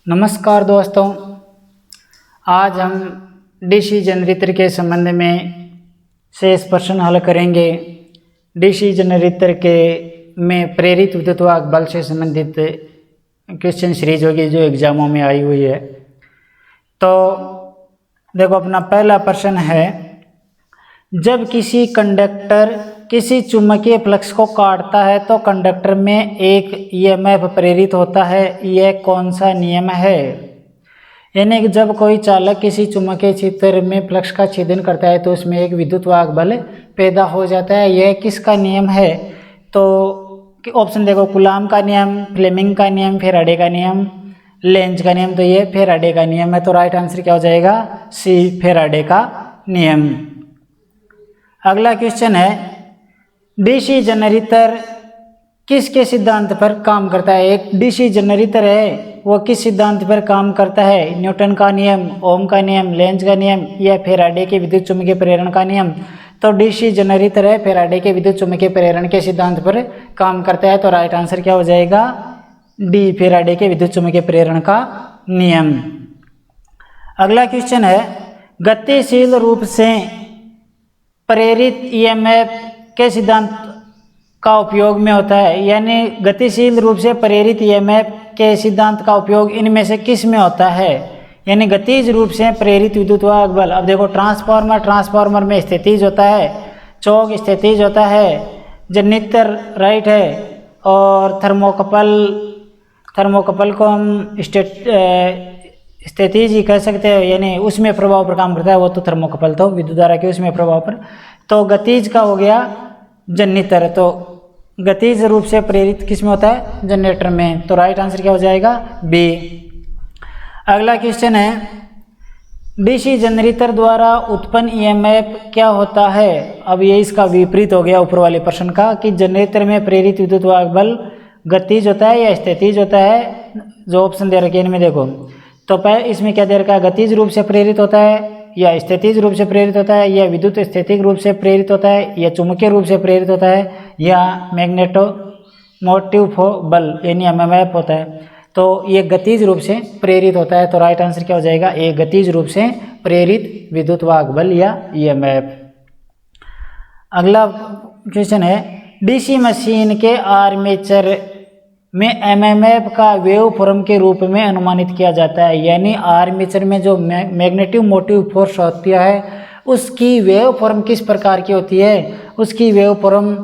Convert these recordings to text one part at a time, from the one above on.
नमस्कार दोस्तों, आज हम डीसी जनरेटर के संबंध में शेष प्रश्न हल करेंगे। डीसी जनरेटर के में प्रेरित विद्युत बल से संबंधित क्वेश्चन सीरीज होगी जो एग्जामों में आई हुई है। तो देखो, अपना पहला प्रश्न है, जब किसी कंडक्टर किसी चुंबकीय फ्लक्स को काटता है तो कंडक्टर में एक ईएमएफ प्रेरित होता है। यह कौन सा नियम है? यानी कि जब कोई चालक किसी चुंबकीय क्षेत्र में फ्लक्स का छेदन करता है तो उसमें एक विद्युत बल पैदा हो जाता है। यह किसका नियम है? तो ऑप्शन देखो, कूलाम का नियम, फ्लेमिंग का नियम, फैराडे का नियम, लेंज का नियम। तो ये फैराडे का नियम है। तो राइट आंसर क्या हो जाएगा? सी, फैराडे का नियम। अगला क्वेश्चन है, डीसी जनरेटर किसके सिद्धांत पर काम करता है? एक डीसी जनरेटर है, वो किस सिद्धांत पर काम करता है? न्यूटन का नियम, ओम का नियम, लेंज का नियम या फैराडे के विद्युत चुम्बकीय प्रेरण का नियम? तो डीसी जनरेटर है, फैराडे के विद्युत चुम्बकीय प्रेरण के सिद्धांत पर काम करता है। तो राइट आंसर क्या हो जाएगा? डी, फैराडे के विद्युत चुम्बकीय प्रेरण का नियम। अगला क्वेश्चन है, गतिशील रूप से प्रेरित ईएमएफ के सिद्धांत का उपयोग में होता है। यानी गतिशील रूप से प्रेरित ईएमएफ के सिद्धांत का उपयोग इनमें से किस में होता है? यानी गतिज रूप से प्रेरित विद्युत बल। अब देखो, ट्रांसफार्मर में स्थितिज होता है, चौक स्थितिज होता है, जनरेटर राइट है, और थर्मोकपल को हम स्थितिज ही कह सकते हैं, यानी उसमें प्रभाव पर काम करता है। वो तो थर्मोकपल तो विद्युत धारा के उसमें प्रभाव पर। तो गतिज का हो गया जनरेटर। तो गतिज रूप से प्रेरित किस में होता है? जनरेटर में। तो राइट आंसर क्या हो जाएगा? बी। अगला क्वेश्चन है, डीसी जनरेटर द्वारा उत्पन्न ईएमएफ क्या होता है? अब ये इसका विपरीत हो गया ऊपर वाले प्रश्न का, कि जनरेटर में प्रेरित विद्युत बल गतिज होता है या स्थितिज होता है। जो ऑप्शन दे रखे हैं इनमें देखो, तो इसमें क्या दे रखा है? गतिज रूप से प्रेरित होता है या स्थितिज रूप से प्रेरित होता है या विद्युत स्थैतिक रूप से प्रेरित होता है या चुंबकीय रूप से प्रेरित होता है या मैग्नेटोमोटिव बल यानी एमएमएफ होता है। तो ये गतिज रूप से प्रेरित होता है। तो राइट आंसर क्या हो जाएगा? ये गतिज रूप से प्रेरित विद्युत बल या ईएमएफ। अगला क्वेश्चन है, डीसी मशीन के आर्मेचर में एमएमएफ का वेव फॉर्म के रूप में अनुमानित किया जाता है। यानी आर्मेचर में जो मैग्नेटिक मोटिव फोर्स होती है उसकी वेव फॉर्म किस प्रकार की होती है? उसकी वेव फॉर्म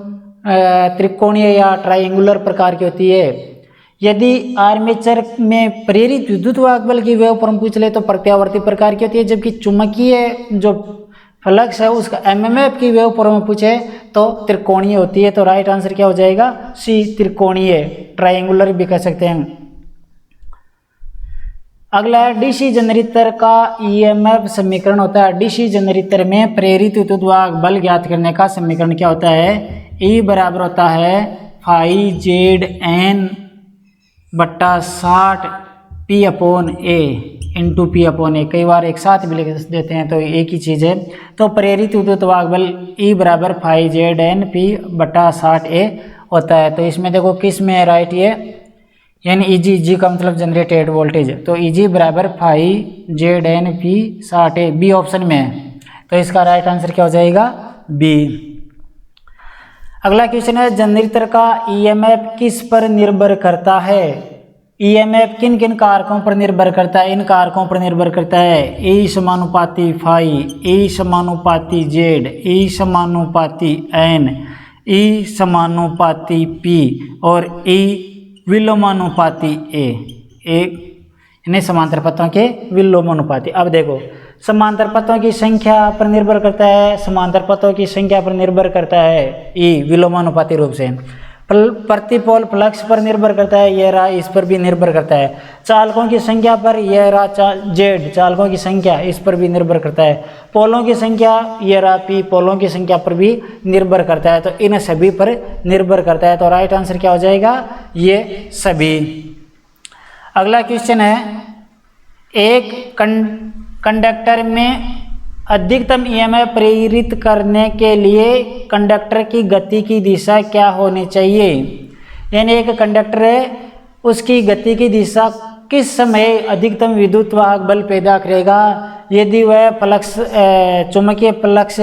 त्रिकोणीय या ट्रायंगुलर प्रकार की होती है। यदि आर्मेचर में प्रेरित विद्युत बल की वेव फॉर्म पूछ ले तो प्रत्यावर्ती प्रकार की होती है, जबकि चुंबकीय जो फ्लक्स है उसका एमएमएफ की वेव फॉर्म में पूछे तो त्रिकोणीय होती है। तो राइट आंसर क्या हो जाएगा? सी, त्रिकोणीय, ट्रायंगुलर भी कह सकते हैं। अगला है, डीसी जनरेटर का ईएमएफ समीकरण होता है। डीसी जनरेटर में प्रेरित विद्युत बल ज्ञात करने का समीकरण क्या होता है? ई बराबर होता है फाई जेड एन बट्टा 60 पी अपॉन ए इंटू पी अपॉन ए। कई बार एक साथ भी लिख देते हैं तो एक ही चीज़ है। तो प्रेरित विद्युत बल ई बराबर फाई जेड एन पी बटा 60 ए होता है। तो इसमें देखो किस में है राइट? ये यानी ईजी, जी का मतलब जनरेटेड वोल्टेज। तो ईजी बराबर फाई जेड एन पी 60 ए, बी ऑप्शन में है। तो इसका राइट आंसर क्या हो जाएगा? बी। अगला क्वेश्चन है, जनरेटर का ईएमएफ किस पर निर्भर करता है? ईएमएफ किन किन कारकों पर निर्भर करता है? इन कारकों पर निर्भर करता है, ए समानुपाती फाई, ए समानुपाती जेड, ए समानुपाती एन, ए समानुपाती पी और ए विलोमानुपाती ए। इन्हें समांतर पथों के विलोमानुपाती। अब देखो, समांतर पथों की संख्या पर निर्भर करता है, समांतर पथों की संख्या पर निर्भर करता है ई विलोमानुपाती रूप से। प्रतिपोल फ्लक्स पर निर्भर करता है, यह रहा, इस पर भी निर्भर करता है। चालकों की संख्या पर, यह रहा जेड, चालकों की संख्या, इस पर भी निर्भर करता है। पोलों की संख्या, यह रहा पी, पोलों की संख्या पर भी निर्भर करता है। तो इन सभी पर निर्भर करता है। तो राइट आंसर क्या हो जाएगा? ये सभी। अगला क्वेश्चन है, एक कंडक्टर में अधिकतम ईएमएफ प्रेरित करने के लिए कंडक्टर की गति की दिशा क्या होनी चाहिए? यानी एक कंडक्टर है, उसकी गति की दिशा किस समय अधिकतम विद्युत वाहक बल पैदा करेगा? यदि वह फ्लक्स चुंबकीय फ्लक्स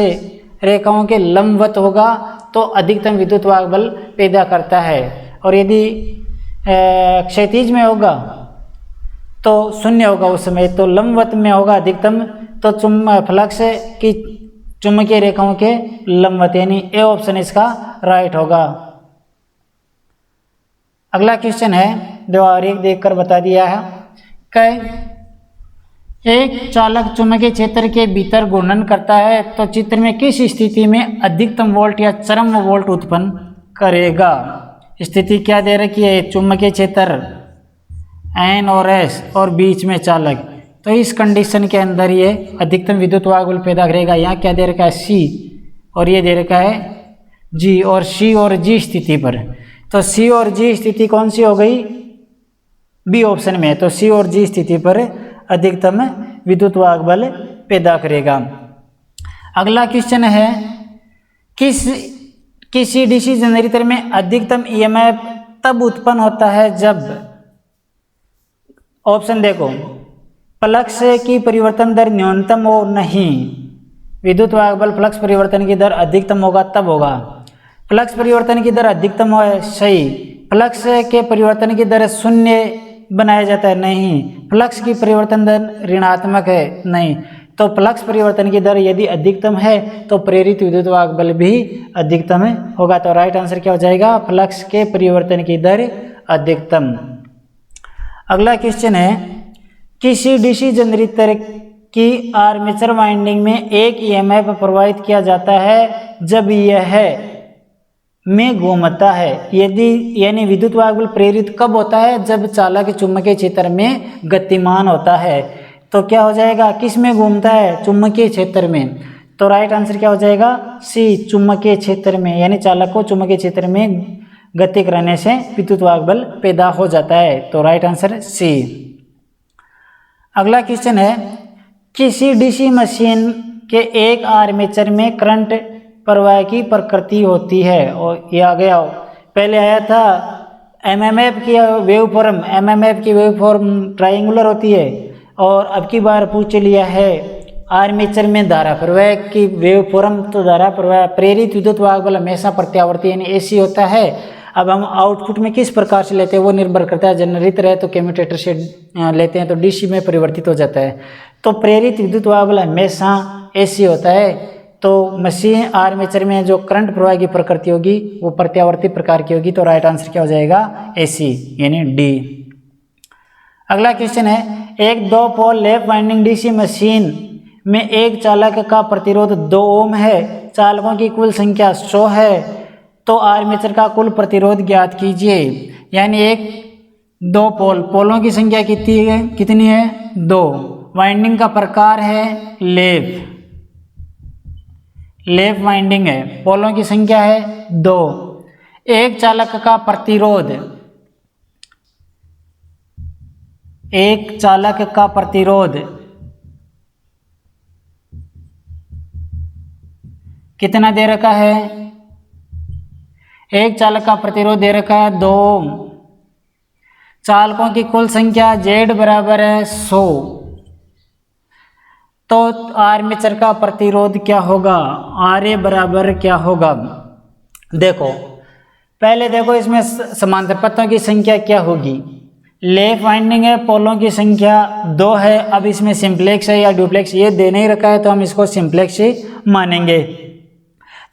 रेखाओं के लंबवत होगा तो अधिकतम विद्युत वाहक बल पैदा करता है, और यदि क्षैतिज में होगा तो शून्य होगा उस समय। तो लंबवत में होगा अधिकतम, तो फ्लक्स की चुंबकीय रेखाओं के लंबवत, यानी ए ऑप्शन इसका राइट होगा। अगला क्वेश्चन है, दो और एक देखकर बता दिया है। एक चालक चुंबकीय क्षेत्र के भीतर घूर्णन करता है तो चित्र में किस स्थिति में अधिकतम वोल्ट या चरम वोल्ट उत्पन्न करेगा? स्थिति क्या दे रखी है? चुंबकीय क्षेत्र एन और एस और बीच में चालक, तो इस कंडीशन के अंदर ये अधिकतम विद्युत वाहक बल पैदा करेगा। यहाँ क्या दे रखा है? सी, और ये दे रखा है जी, और सी और जी स्थिति पर। तो सी और जी स्थिति कौन सी हो गई? बी ऑप्शन में। तो सी और जी स्थिति पर अधिकतम विद्युत वाहक बल पैदा करेगा। अगला क्वेश्चन है, किसी डीसी जनरेटर में अधिकतम ईएमएफ तब उत्पन्न होता है जब, ऑप्शन देखो, फ्लक्स की परिवर्तन दर न्यूनतम हो नहीं, विद्युत वाहक बल फ्लक्स परिवर्तन की दर अधिकतम होगा तब होगा। फ्लक्स परिवर्तन की दर अधिकतम हो, सही। फ्लक्स के परिवर्तन की दर शून्य बनाया जाता है, नहीं। फ्लक्स की परिवर्तन दर ऋणात्मक है, नहीं। तो फ्लक्स परिवर्तन की दर यदि अधिकतम है तो प्रेरित विद्युत वाहक बल भी अधिकतम होगा। तो राइट आंसर क्या हो जाएगा? फ्लक्स के परिवर्तन की दर अधिकतम। अगला क्वेश्चन है, किसी डीसी जनरेटर की आर्मेचर वाइंडिंग में एक ईएमएफ प्रवाहित किया जाता है जब यह में घूमता है। यदि यानी विद्युत वाहक बल प्रेरित कब होता है? जब चालक चुंबकीय क्षेत्र में गतिमान होता है। तो क्या हो जाएगा? किस में घूमता है? चुंबकीय क्षेत्र में। तो राइट आंसर क्या हो जाएगा? सी, चुंबकीय क्षेत्र में, यानी चालक को चुंबकीय क्षेत्र में गति कराने से विद्युत वाहक बल पैदा हो जाता है। तो राइट आंसर सी। अगला क्वेश्चन है, किसी डीसी मशीन के एक आर्मेचर में करंट प्रवाह की प्रकृति होती है, और ये आ गया, पहले आया था एमएमएफ की वेव फॉर्म, एमएमएफ की वेव फॉर्म ट्रायंगुलर होती है, और अब की बार पूछ लिया है आर्मेचर में धारा प्रवाह की वेव फॉर्म। तो धारा प्रवाह प्रेरित विद्युत वाहक बल हमेशा प्रत्यावर्ती यानी एसी होता है। अब हम आउटपुट में किस प्रकार से लेते हैं वो निर्भर करता है। जनरेटर है तो कम्यूटेटर से लेते हैं तो डीसी में परिवर्तित हो जाता है। तो प्रेरित विद्युत वाहक बल हमेशा एसी होता है। तो मशीन आर्मेचर में जो करंट प्रवाह की प्रकृति होगी वो प्रत्यावर्ती प्रकार की होगी। तो राइट आंसर क्या हो जाएगा? एसी यानी डी। अगला क्वेश्चन है, एक 2 पोल लैप वाइंडिंग डीसी मशीन में एक चालक का प्रतिरोध 2 ओम है, चालकों की कुल संख्या 100 है, तो आर्मेचर का कुल प्रतिरोध ज्ञात कीजिए। यानी एक 2 पोलों की संख्या कितनी है? 2। वाइंडिंग का प्रकार है लैप वाइंडिंग है, पोलों की संख्या है 2। एक चालक का प्रतिरोध कितना दे रखा है? एक चालक का प्रतिरोध दे रखा है 2 ओम। चालकों की कुल संख्या Z बराबर है 100। तो आर्मेचर का प्रतिरोध क्या होगा? RA बराबर क्या होगा? देखो पहले देखो इसमें समांतर पथों की संख्या क्या होगी। लैप वाइंडिंग है, पोलों की संख्या 2 है। अब इसमें सिंप्लेक्स है या डुप्लेक्स ये दे नहीं रखा है तो हम इसको सिंप्लेक्स ही मानेंगे।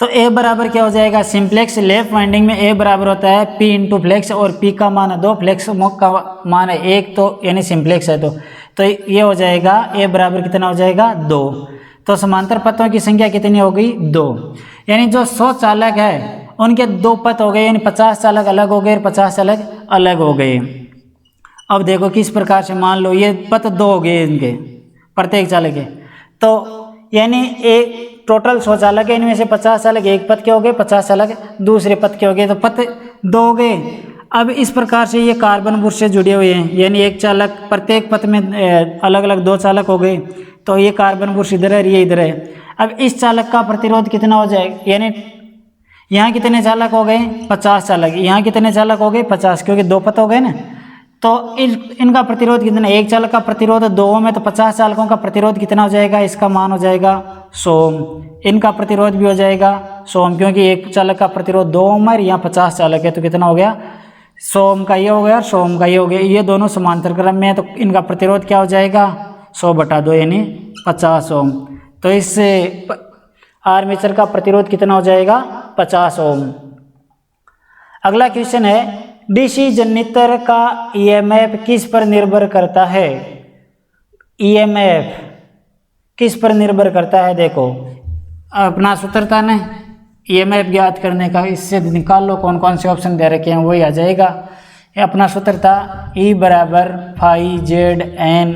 तो A बराबर क्या हो जाएगा? सिंप्लेक्स लैप वाइंडिंग में A बराबर होता है P इंटू फ्लेक्स, और P का मान 2, फ्लेक्स का मान है 1, तो यानी सिंप्लेक्स है। तो ये हो जाएगा A बराबर कितना हो जाएगा? 2। तो समांतर पथों की संख्या कितनी हो गई? 2। यानी जो 100 चालक है उनके 2 पथ हो गए, यानी 50 चालक अलग हो गए और 50 चालक अलग हो गए। अब देखो किस प्रकार से, मान लो ये पथ 2 हो गए इनके प्रत्येक चालक के, तो यानी एक टोटल 100 चालक है, इनमें से 50 चालक एक पथ के हो गए, 50 चालक दूसरे पथ के हो गए, तो पथ 2 हो गए। अब इस प्रकार से ये कार्बन बुश से जुड़े हुए हैं, यानी एक चालक प्रत्येक पथ में अलग अलग 2 चालक हो गए, तो ये कार्बन बुश इधर है, ये इधर है। अब इस चालक का प्रतिरोध कितना हो जाएगा? यानी यहाँ कितने चालक हो गए? 50 चालक। यहाँ कितने चालक हो गए? 50, क्योंकि 2 पथ हो गए ना। तो इनका प्रतिरोध कितना, एक चालक का प्रतिरोध 2 ओम है तो 50 चालकों का प्रतिरोध कितना हो जाएगा, इसका मान हो जाएगा 100 ओम। इनका प्रतिरोध भी हो जाएगा 100 ओम, क्योंकि एक चालक का प्रतिरोध 2 ओम है, यहाँ 50 चालक है तो कितना हो गया 100 ओम का ये हो गया और 100 ओम का ये हो गया। ये दोनों समांतर क्रम में है तो इनका प्रतिरोध क्या हो जाएगा 100/2 यानी 50 ओम। तो इससे आर्मेचर का प्रतिरोध कितना हो जाएगा 50 ओम। अगला क्वेश्चन है डीसी जनरेटर का ईएमएफ किस पर निर्भर करता है। ईएमएफ किस पर निर्भर करता है, देखो अपना सूत्र था ना ईएमएफ ज्ञात करने का, इससे निकाल लो कौन कौन से ऑप्शन दे रखे हैं वही आ जाएगा। ये अपना सूत्र था E बराबर फाई जेड एन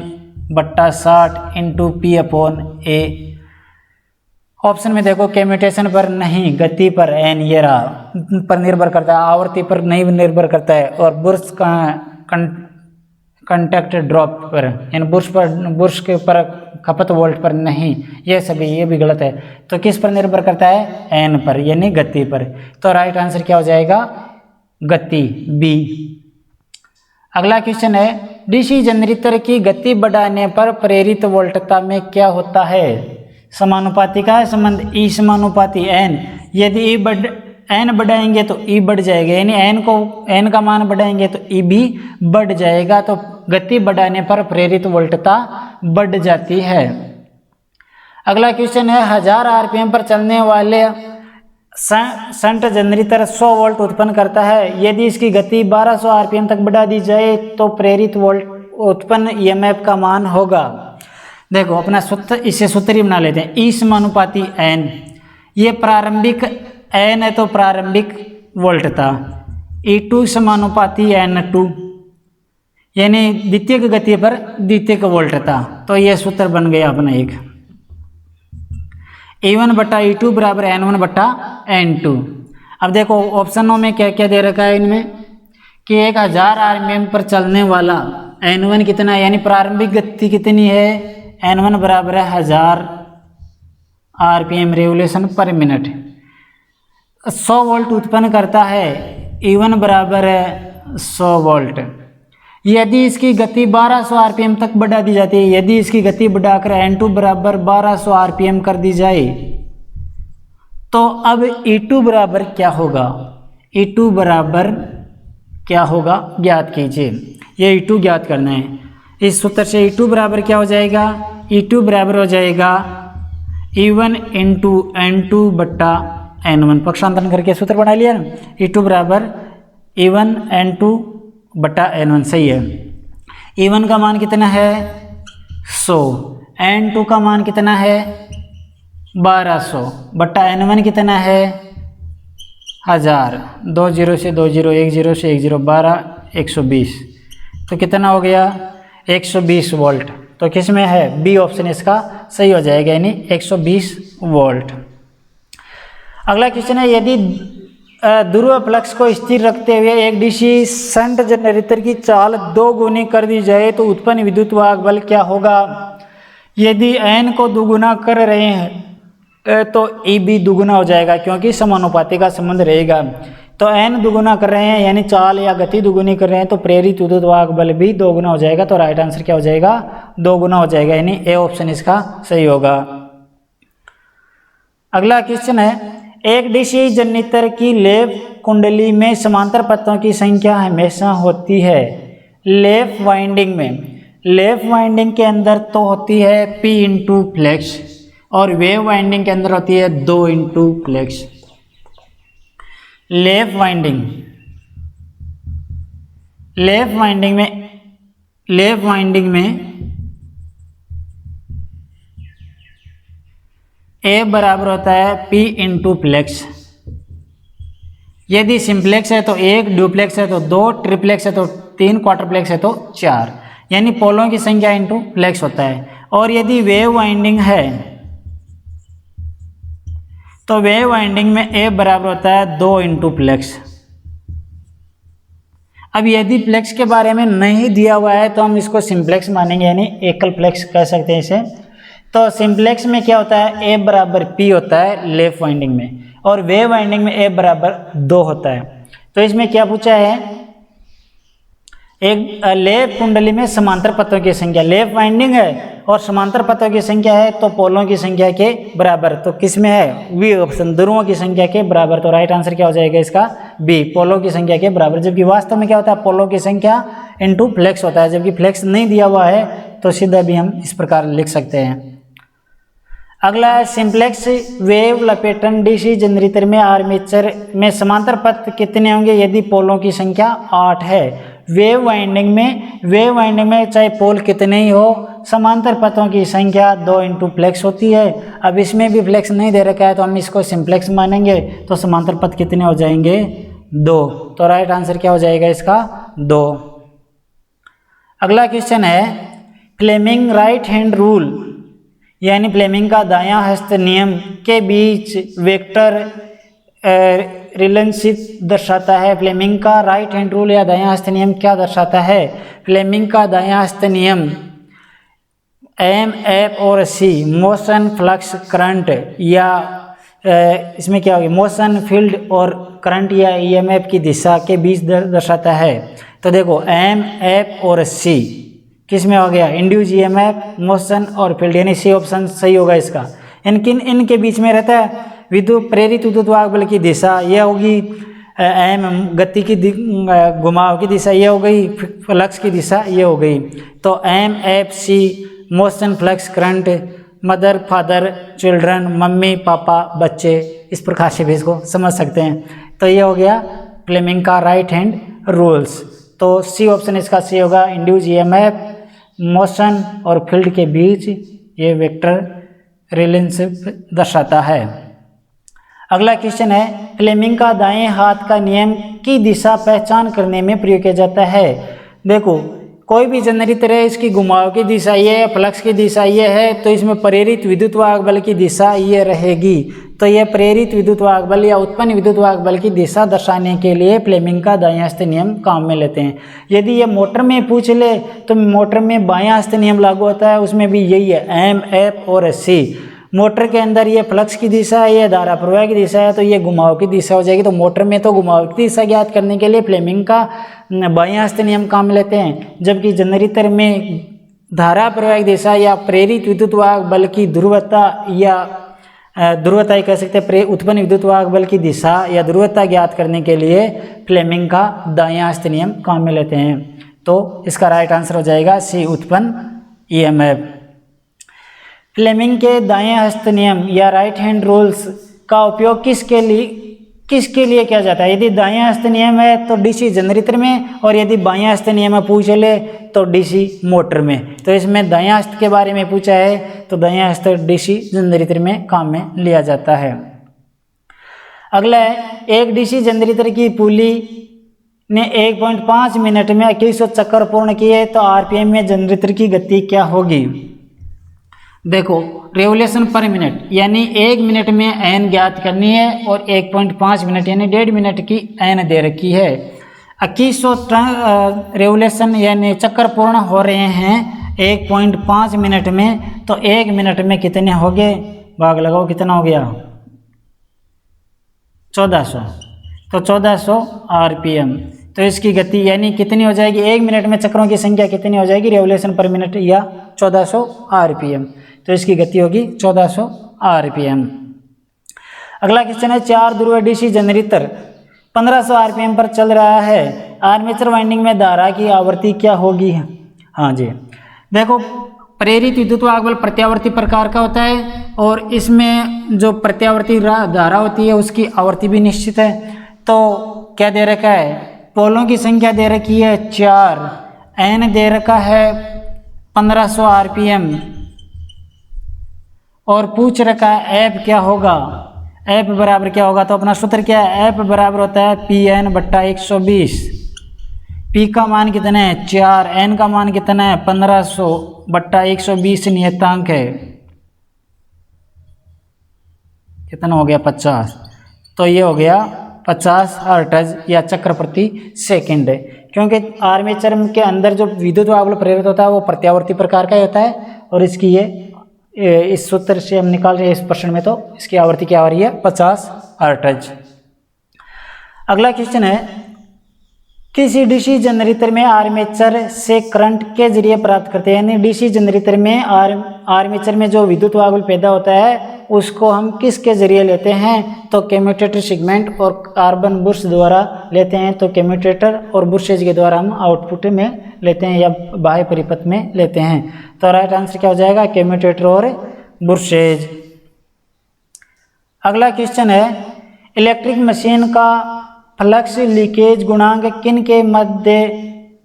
बट्टा 60 इंटू पी अपॉन ए। ऑप्शन में देखो कम्यूटेशन पर नहीं, गति पर एन ये रहा पर निर्भर करता है, आवर्ती पर नहीं निर्भर करता है, और बुर्श कंटैक्ट ड्रॉप पर यानी बुर्श के पर खपत वोल्ट पर नहीं, ये भी गलत है। तो किस पर निर्भर करता है एन पर यानी गति पर। तो राइट आंसर क्या हो जाएगा गति बी। अगला क्वेश्चन है डीसी जनरेटर की गति बढ़ाने पर प्रेरित वोल्टता में क्या होता है। समानुपाती का है संबंध ई समानुपाती एन, यदि एन बढ़ाएंगे तो ई बढ़ जाएगा, यानी एन का मान बढ़ाएंगे तो ई भी बढ़ जाएगा। तो गति बढ़ाने पर प्रेरित वोल्टता बढ़ जाती है। अगला क्वेश्चन है 1000 आरपीएम पर चलने वाले शंट जनरेटर 100 वोल्ट उत्पन्न करता है, यदि इसकी गति 1200 आरपीएम तक बढ़ा दी जाए तो प्रेरित वोल्ट उत्पन्न ईएमएफ का मान होगा। देखो अपना सूत्र, इसे सूत्र ही बना लेते हैं ई समानुपाती एन, ये प्रारंभिक एन है तो प्रारंभिक वोल्टता, E2 समानुपाती N2 यानी द्वितीयक गति पर द्वितीयक वोल्टता। तो यह सूत्र बन गया अपना एक E1/E2 बराबर N1/N2। अब देखो ऑप्शनों में क्या क्या दे रखा है इनमें कि 1000 आरपीएम पर चलने वाला N1 कितना है, यानी प्रारंभिक गति कितनी है N1 बराबर है 1000 आरपीएम रेवोल्यूशन पर मिनट। 100 वोल्ट उत्पन्न करता है, E1 बराबर है 100 वोल्ट। यदि इसकी गति 1200 आरपीएम तक बढ़ा दी जाती है, यदि इसकी गति बढ़ाकर N2 बराबर 1200 आरपीएम कर दी जाए तो अब E2 बराबर क्या होगा, E2 बराबर क्या होगा ज्ञात कीजिए। ये E2 ज्ञात करना है। इस सूत्र से E2 बराबर क्या हो जाएगा, E2 बराबर हो जाएगा E1 इंटू N2/N1, पक्षांतरण करके सूत्र बना लिया ना, E2 बराबर E1 N2/N1, सही है। E1 का मान कितना है 100, N2 का मान कितना है 1200/N1 कितना है 1000, 2 0 से 2 0, 1 0 से 1 0, 12 120, तो कितना हो गया 120 वोल्ट। तो किस में है बी ऑप्शन इसका सही हो जाएगा, यानी 120 वोल्ट। अगला क्वेश्चन है यदि ध्रुव फ्लक्स को स्थिर रखते हुए एक डीसी शंट जनरेटर की चाल 2 गुनी कर दी जाए तो उत्पन्न विद्युत वाहक बल क्या होगा। यदि n को दुगुना कर रहे हैं तो ई भी दुगुना हो जाएगा क्योंकि समानुपाती का संबंध रहेगा। तो n दुगुना कर रहे हैं यानी चाल या गति दुगुनी कर रहे हैं तो प्रेरित विद्युत वाहक बल भी 2 गुना हो जाएगा। तो राइट आंसर क्या हो जाएगा 2 गुना हो जाएगा, यानी ए ऑप्शन इसका सही होगा। अगला क्वेश्चन है एक डीसी जनरेटर की लेफ कुंडली में समांतर पथों की संख्या हमेशा होती है। लेफ वाइंडिंग में, लेफ वाइंडिंग के अंदर तो होती है P इंटू फ्लेक्स और वेव वाइंडिंग के अंदर होती है 2 इंटू फ्लेक्स। लेफ वाइंडिंग में ए बराबर होता है P इंटू फ्लेक्स। यदि सिंप्लेक्स है तो 1, ड्यूप्लेक्स है तो 2, ट्रिप्लेक्स है तो 3, क्वार्टरप्लेक्स है तो 4, यानी पोलों की संख्या इंटू फ्लेक्स होता है। और यदि वेव वाइंडिंग है तो वेव वाइंडिंग में ए बराबर होता है 2 इंटू फ्लेक्स। अब यदि फ्लेक्स के बारे में नहीं दिया हुआ है तो हम इसको सिंप्लेक्स मानेंगे, यानी एकल फ्लेक्स कह सकते हैं इसे। तो सिंप्लेक्स में क्या होता है ए बराबर P होता है लेफ्ट वाइंडिंग में, और वेव वाइंडिंग में ए बराबर 2 होता है। तो इसमें क्या पूछा है, एक लेप कुंडली में समांतर पथों की संख्या, लेप वाइंडिंग है और समांतर पथों की संख्या है तो पोलों की संख्या के बराबर। तो किस में है? बी ऑप्शन, ध्रुवों की संख्या के बराबर। तो राइट आंसर क्या हो जाएगा इसका? बी, पोलों की संख्या के बराबर। जबकि वास्तव में क्या होता है? पोलों की संख्या इनटू फ्लेक्स होता है। जबकि फ्लेक्स नहीं दिया हुआ है तो सीधा भी हम इस प्रकार लिख सकते हैं। अगला है सिंप्लेक्स वेव लपेटन डीसी जनरेटर में आर्मेचर में समांतर पथ कितने होंगे यदि पोलों की संख्या 8 है। वेव वाइंडिंग में चाहे पोल कितने ही हो, समांतर पथों की संख्या 2 इंटू फ्लेक्स होती है। अब इसमें भी फ्लेक्स नहीं दे रखा है तो हम इसको सिंप्लेक्स मानेंगे, तो समांतर पथ कितने हो जाएंगे? 2। तो राइट आंसर क्या हो जाएगा इसका? 2। अगला क्वेश्चन है फ्लेमिंग राइट हैंड रूल यानी फ्लेमिंग का दायां हस्त नियम के बीच वेक्टर रिलेशनशिप दर्शाता है। फ्लेमिंग का राइट हैंड रूल या दायां हस्त नियम क्या दर्शाता है? फ्लेमिंग का दायां हस्त नियम एम, एफ और सी मोशन, फ्लक्स, करंट या इसमें क्या होगी? मोशन, फील्ड और करंट या ईएमएफ की दिशा के बीच दर्शाता है। तो देखो एम, एफ और सी किस में हो गया? इंड्यूस ईएमएफ, मोशन और फील्ड, यानी सी ऑप्शन सही होगा इसका। इनके बीच में रहता है विद्युत प्रेरित विद्युत वाहक बल की दिशा, यह होगी एम, गति की घुमाव की दिशा ये हो गई, फ्लक्स की दिशा ये हो गई। तो M, F, C motion, flux, current, mother, father, children, mummy, पापा, बच्चे, इस प्रकार से भी इसको समझ सकते हैं। तो ये हो गया फ्लेमिंग का राइट हैंड रूल्स। तो सी ऑप्शन इसका सी होगा, इंड्यूस ईएमएफ, मोशन और फील्ड के बीच ये वेक्टर रिलेशनशिप दर्शाता है। अगला क्वेश्चन है फ्लेमिंग का दाएं हाथ का नियम की दिशा पहचान करने में प्रयोग किया जाता है। देखो कोई भी जनरेटर है, इसकी घुमाव की दिशा ये है, फ्लक्स की दिशा ये है, तो इसमें प्रेरित विद्युत वाहक बल की दिशा ये रहेगी। तो ये प्रेरित विद्युत वाहक बल या उत्पन्न विद्युत वाहक बल की दिशा दर्शाने के लिए फ्लेमिंग का दायां हस्त नियम काम में लेते हैं। यदि ये मोटर में पूछ ले तो मोटर में बायां हस्त नियम लागू होता है, उसमें भी यही है एम, एफ और सी। मोटर के अंदर ये फ्लक्स की दिशा है, ये धारा प्रवाह की दिशा है, तो ये घुमाव की दिशा हो जाएगी। तो मोटर में तो घुमाव की दिशा ज्ञात करने के लिए फ्लेमिंग का बायां हस्त नियम काम लेते हैं, जबकि जनरेटर में धारा प्रवाह की दिशा या प्रेरित विद्युत वाहक बल की ध्रुवता या ध्रुवता ही कह सकते हैं, उत्पन्न विद्युत वाहक बल की दिशा या ध्रुवता ज्ञात करने के लिए फ्लेमिंग का दायां हस्त नियम काम में लेते हैं। तो इसका राइट आंसर हो जाएगा सी, उत्पन्न ईएमएफ। फ्लेमिंग के दाएं हस्त नियम या राइट हैंड रूल्स का उपयोग किसके लिए किया जाता है? यदि दाएं हस्त नियम है तो डीसी जनरेटर में, और यदि बाएं हस्त नियम पूछ ले तो डीसी मोटर में। तो इसमें दाएं हस्त के बारे में पूछा है तो दाएं हस्त डीसी जनरेटर में काम में लिया जाता है। अगला है एक डीसी जनरेटर की पुली ने 1.5 मिनट में 2100 चक्कर पूर्ण किए तो आरपीएम में जनरेटर की गति क्या होगी? देखो रेवोल्यूशन पर मिनट यानी 1 मिनट में एन ज्ञात करनी है और 1.5 मिनट यानी 1.5 मिनट की एन दे रखी है। 2100 रेवोल्यूशन यानी चक्कर पूर्ण हो रहे हैं 1.5 मिनट में, तो 1 मिनट में कितने हो गए? भाग लगाओ कितना हो गया? 1400। तो 1400 आरपीएम। तो इसकी गति यानी कितनी हो जाएगी? 1 मिनट में चक्रों की संख्या कितनी हो जाएगी? रेवोल्यूशन पर मिनट या 1400 आरपीएम। तो इसकी गति होगी 1400 आरपीएम। अगला क्वेश्चन है 4 ध्रुव डीसी जनरेटर 1500 आरपीएम पर चल रहा है, आर्मेचर वाइंडिंग में धारा की आवृत्ति क्या होगी? हाँ जी, देखो प्रेरित विद्युत वाहक बल प्रत्यावर्ती प्रकार का होता है और इसमें जो प्रत्यावर्ती धारा होती है उसकी आवृत्ति भी निश्चित है। तो क्या दे रखा है? पोलों की संख्या दे रखी है 4, एन दे रखा है 1500 आरपीएम और पूछ रखा है एफ क्या होगा? एफ बराबर क्या होगा? तो अपना सूत्र क्या है? एफ बराबर होता है पी एन बट्टा 120। पी का मान कितना है? 4, एन का मान कितना है? 1500 बट्टा 120 नियतांक है, कितना हो गया? 50। तो ये हो गया 50 हर्ट्ज या चक्र प्रति सेकंड है, क्योंकि आर्मेचर के अंदर जो विद्युत वाहक बल प्रेरित होता है वो प्रत्यावर्ती प्रकार का होता है और इसकी ये इस सूत्र से हम निकाल रहे हैं इस प्रश्न में, तो इसकी आवृत्ति क्या आ रही है? 50 हर्ट्ज। अगला क्वेश्चन है किसी डीसी जनरेटर में आर्मेचर से करंट के जरिए प्राप्त करते हैं, यानी डीसी जनरेटर में आर्मेचर में जो विद्युत वाल्व पैदा होता है उसको हम किसके जरिए लेते हैं, तो कम्यूटेटर सेगमेंट और कार्बन बुश द्वारा लेते हैं। तो कम्यूटेटर और बुशेज के द्वारा हम आउटपुट में लेते हैं या बाह्य परिपथ में लेते हैं। तो राइट आंसर क्या हो जाएगा, कम्यूटेटर और बुशेज। अगला क्वेश्चन है, इलेक्ट्रिक मशीन का फ्लक्स लीकेज गुणांक किन के मध्य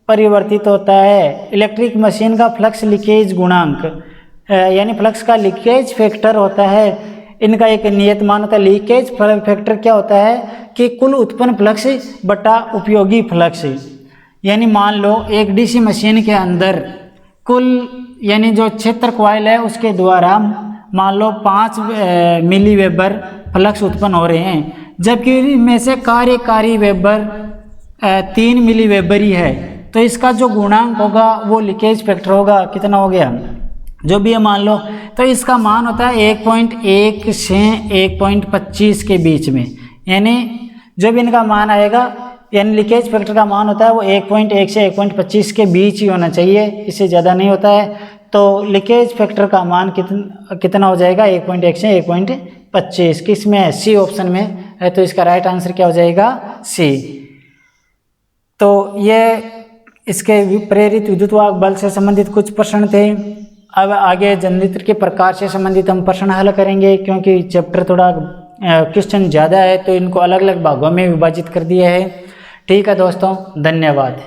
परिवर्तित होता है। इलेक्ट्रिक मशीन का फ्लक्स लीकेज गुणांक यानी फ्लक्स का लीकेज फैक्टर होता है, इनका एक नियत मान होता है। लीकेज फैक्टर क्या होता है कि कुल उत्पन्न फ्लक्स बटा उपयोगी फ्लक्स, यानी मान लो एक डीसी मशीन के अंदर कुल यानी जो क्षेत्र कॉइल है उसके द्वारा मान लो 5 मिली वेबर फ्लक्स उत्पन्न हो रहे हैं, जबकि इनमें से कार्यकारी वेबर 3 मिली वेबर ही है, तो इसका जो गुणांक होगा वो लीकेज फैक्टर होगा, कितना हो गया, जो भी है मान लो, तो इसका मान होता है 1.1 से 1.25 के बीच में, यानी जो भी इनका मान आएगा यानी लीकेज फैक्टर का मान होता है वो 1.1 से 1.25 के बीच ही होना चाहिए, इससे ज़्यादा नहीं होता है। तो लीकेज फैक्टर का मान कितना हो जाएगा, 1.1 से 1.25, किस में है, सी ऑप्शन में है, तो इसका राइट आंसर क्या हो जाएगा, सी। तो ये इसके प्रेरित विद्युत बल से संबंधित कुछ प्रश्न थे। अब आगे जनरेटर के प्रकार से संबंधित हम प्रश्न हल करेंगे, क्योंकि चैप्टर थोड़ा क्वेश्चन ज़्यादा है तो इनको अलग अलग भागों में विभाजित कर दिया है। ठीक है दोस्तों, धन्यवाद।